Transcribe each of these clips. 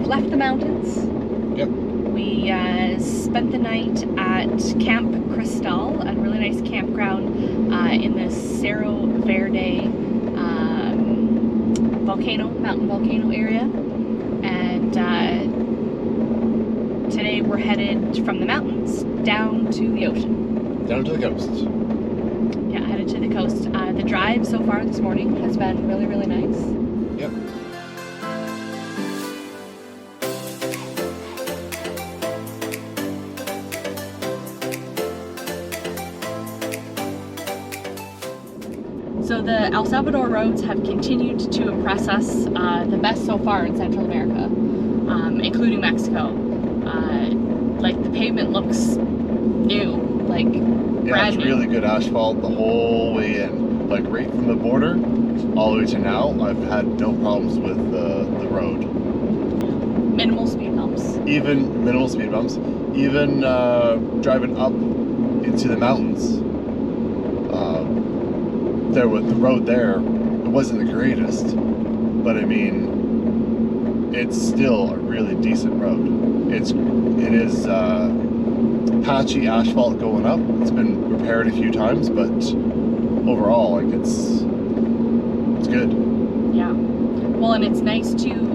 left the mountains. Yep. We spent the night at Camp Cristal, a really nice campground in the Cerro Verde mountain volcano area. And today we're headed from the mountains down to the ocean. Down to the coast. Yeah, headed to the coast. The drive so far this morning has been really, really nice. Yep. So the El Salvador roads have continued to impress us, the best so far in Central America, including Mexico. Like the pavement looks new, like brand it's new. really good asphalt the whole way in. Like right from the border all the way to now, I've had no problems with the road. Minimal speed bumps. Even minimal speed bumps. Even driving up into the mountains. The road there, it wasn't the greatest, but I mean, it's still a really decent road. It is patchy asphalt going up. It's been repaired a few times, but overall, like it's good. Yeah. Well, and it's nice too.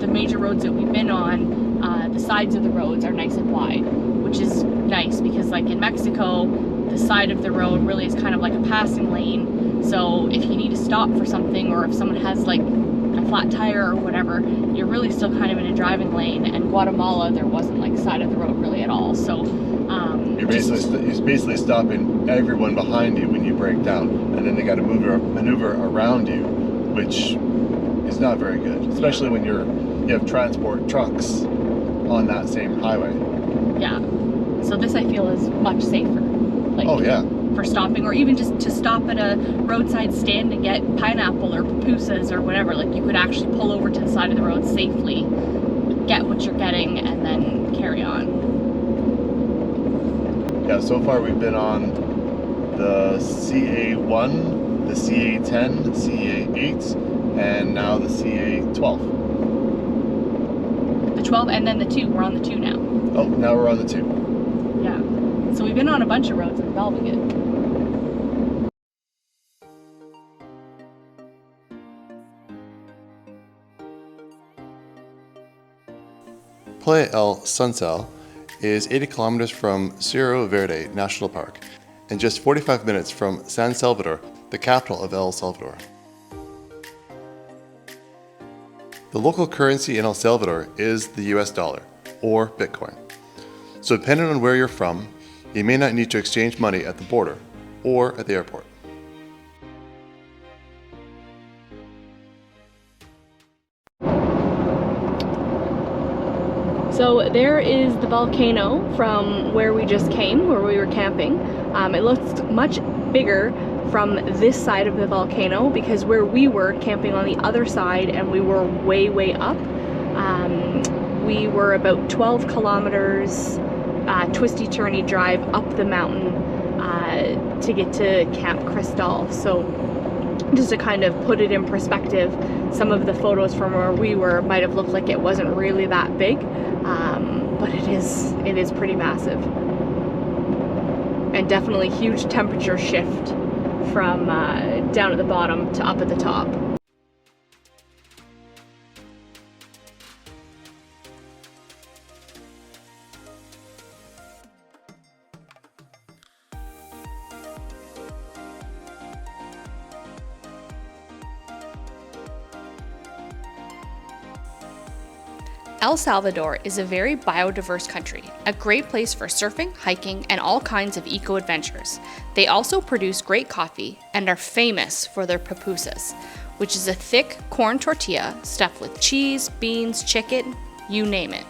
The major roads that we've been on, the sides of the roads are nice and wide, which is nice because, like in Mexico, the side of the road really is kind of like a passing lane. So if you need to stop for something, or if someone has like a flat tire or whatever, you're really still kind of in a driving lane. And Guatemala, there wasn't like side of the road really at all. So you're basically stopping everyone behind you when you break down, and then they got to maneuver around you, which is not very good, especially when you have transport trucks on that same highway. Yeah. So this I feel is much safer. Like, oh yeah. For stopping, or even just to stop at a roadside stand and get pineapple or pupusas or whatever. Like you could actually pull over to the side of the road safely, get what you're getting, and then carry on. Yeah, so far we've been on the CA1, the CA10, the CA8, and now the CA12. The 12 and then the 2. We're on the 2 now. Oh, now we're on the 2. Yeah. So we've been on a bunch of roads involving it. Playa El SUNZAL is 80 kilometers from Cerro Verde National Park and just 45 minutes from San Salvador, the capital of El Salvador. The local currency in El Salvador is the US dollar, or Bitcoin. So depending on where you're from, you may not need to exchange money at the border or at the airport. So there is the volcano from where we just came, where we were camping. It looks much bigger from this side of the volcano because where we were camping on the other side and we were way, way up. We were about 12 kilometers twisty-turny drive up the mountain to get to Camp Cristal. So just to kind of put it in perspective, some of the photos from where we were might have looked like it wasn't really that big, but it is pretty massive. And definitely huge temperature shift from down at the bottom to up at the top. El Salvador is a very biodiverse country, a great place for surfing, hiking, and all kinds of eco-adventures. They also produce great coffee and are famous for their pupusas, which is a thick corn tortilla stuffed with cheese, beans, chicken, you name it.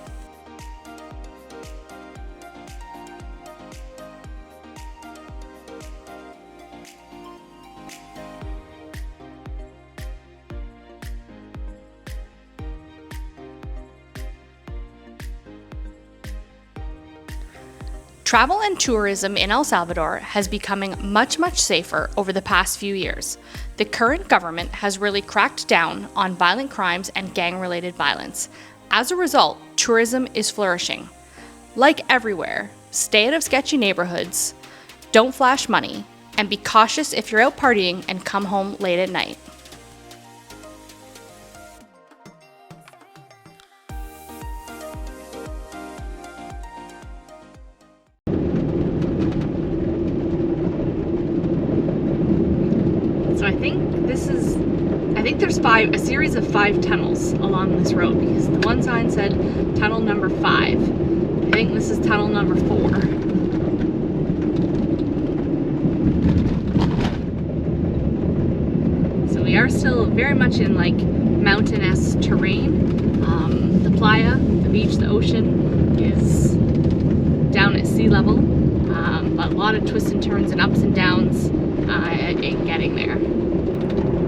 Travel and tourism in El Salvador has becoming much safer over the past few years. The current government has really cracked down on violent crimes and gang-related violence. As a result, tourism is flourishing. Like everywhere, stay out of sketchy neighborhoods, don't flash money, and be cautious if you're out partying and come home late at night. So I think there's a series of 5 tunnels along this road, because the one sign said tunnel number 5. I think this is tunnel number 4. So we are still very much in like mountainous terrain. The playa, the beach, the ocean is down at sea level, but a lot of twists and turns and ups and downs in getting there.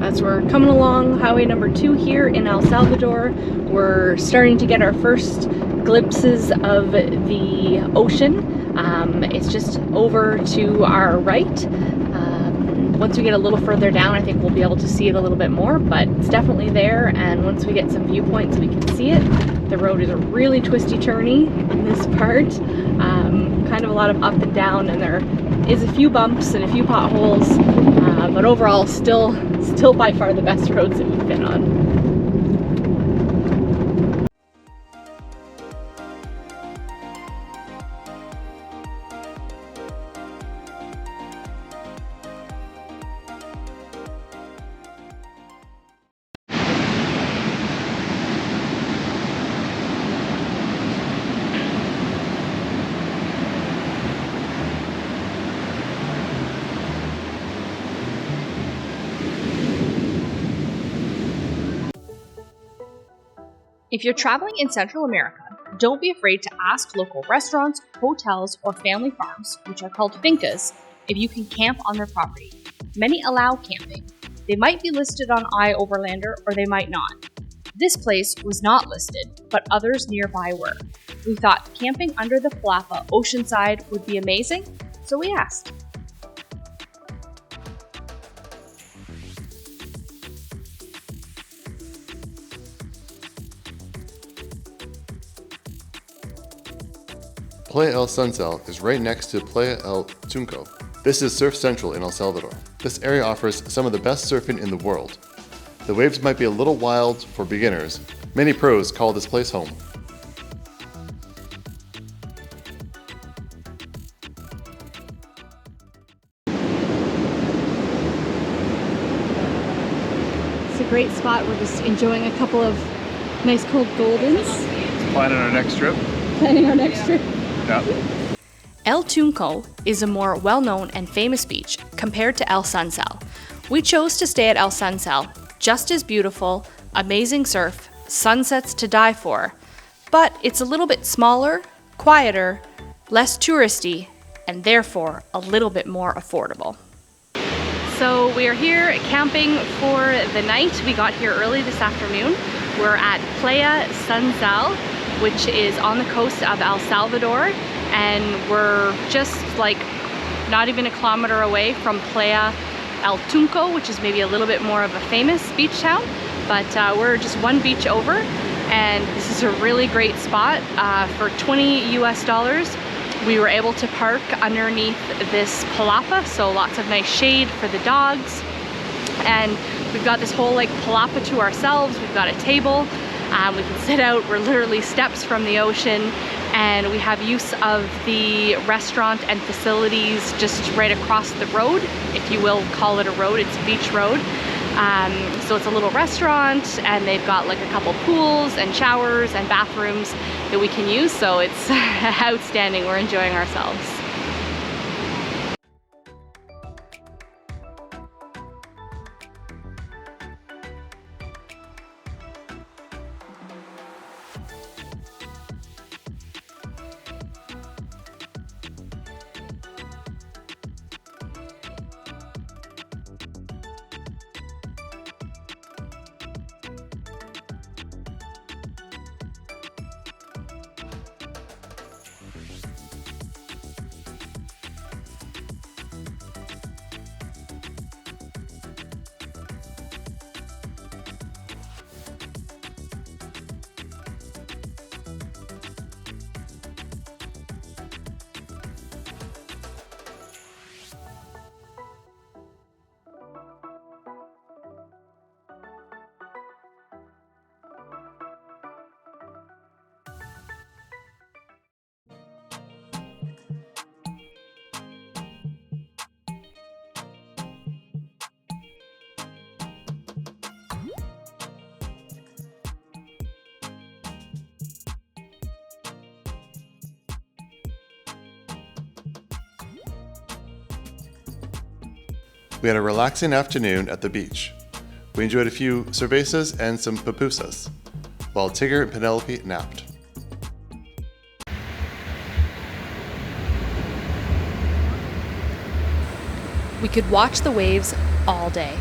As we're coming along highway number 2 here in El Salvador, we're starting to get our first glimpses of the ocean. It's just over to our right. Once we get a little further down, I think we'll be able to see it a little bit more, but it's definitely there, and once we get some viewpoints we can see it. The road is a really twisty-turny in this part, kind of a lot of up and down, and there is a few bumps and a few potholes, but overall still by far the best roads that we've been on. If you're traveling in Central America, don't be afraid to ask local restaurants, hotels, or family farms, which are called fincas, if you can camp on their property. Many allow camping. They might be listed on iOverlander or they might not. This place was not listed, but others nearby were. We thought camping under the Palapa oceanside would be amazing, so we asked. Playa El SUNZAL is right next to Playa El Tunco. This is Surf Central in El Salvador. This area offers some of the best surfing in the world. The waves might be a little wild for beginners. Many pros call this place home. It's a great spot. We're just enjoying a couple of nice cold Goldens. Planning our next trip. Yeah. El Tunco is a more well-known and famous beach compared to El Sunzal. We chose to stay at El Sunzal, just as beautiful, amazing surf, sunsets to die for, but it's a little bit smaller, quieter, less touristy, and therefore a little bit more affordable. So we are here camping for the night. We got here early this afternoon. We're at Playa El SUNZAL, which is on the coast of El Salvador, and we're just like not even a kilometer away from Playa El Tunco, which is maybe a little bit more of a famous beach town, but we're just one beach over, and this is a really great spot. For $20 US, we were able to park underneath this palapa, so lots of nice shade for the dogs, and we've got this whole like palapa to ourselves. We've got a table. We can sit out, we're literally steps from the ocean, and we have use of the restaurant and facilities just right across the road, if you will call it a road. It's a beach road. So it's a little restaurant, and they've got like a couple pools and showers and bathrooms that we can use, so it's outstanding. We're enjoying ourselves. We had a relaxing afternoon at the beach. We enjoyed a few cervezas and some pupusas, while Tigger and Penelope napped. We could watch the waves all day.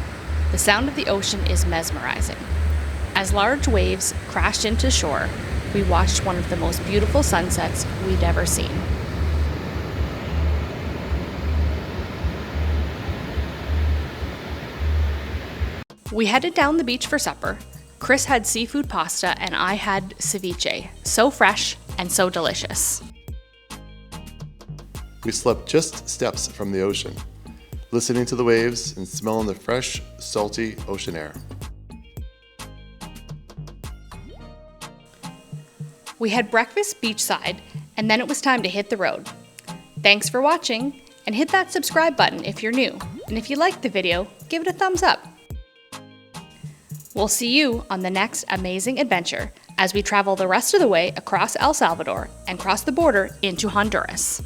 The sound of the ocean is mesmerizing. As large waves crashed into shore, we watched one of the most beautiful sunsets we'd ever seen. We headed down the beach for supper. Chris had seafood pasta and I had ceviche, so fresh and so delicious. We slept just steps from the ocean, listening to the waves and smelling the fresh, salty ocean air. We had breakfast beachside, and then it was time to hit the road. Thanks for watching, and hit that subscribe button if you're new. And if you liked the video, give it a thumbs up. We'll see you on the next amazing adventure as we travel the rest of the way across El Salvador and cross the border into Honduras.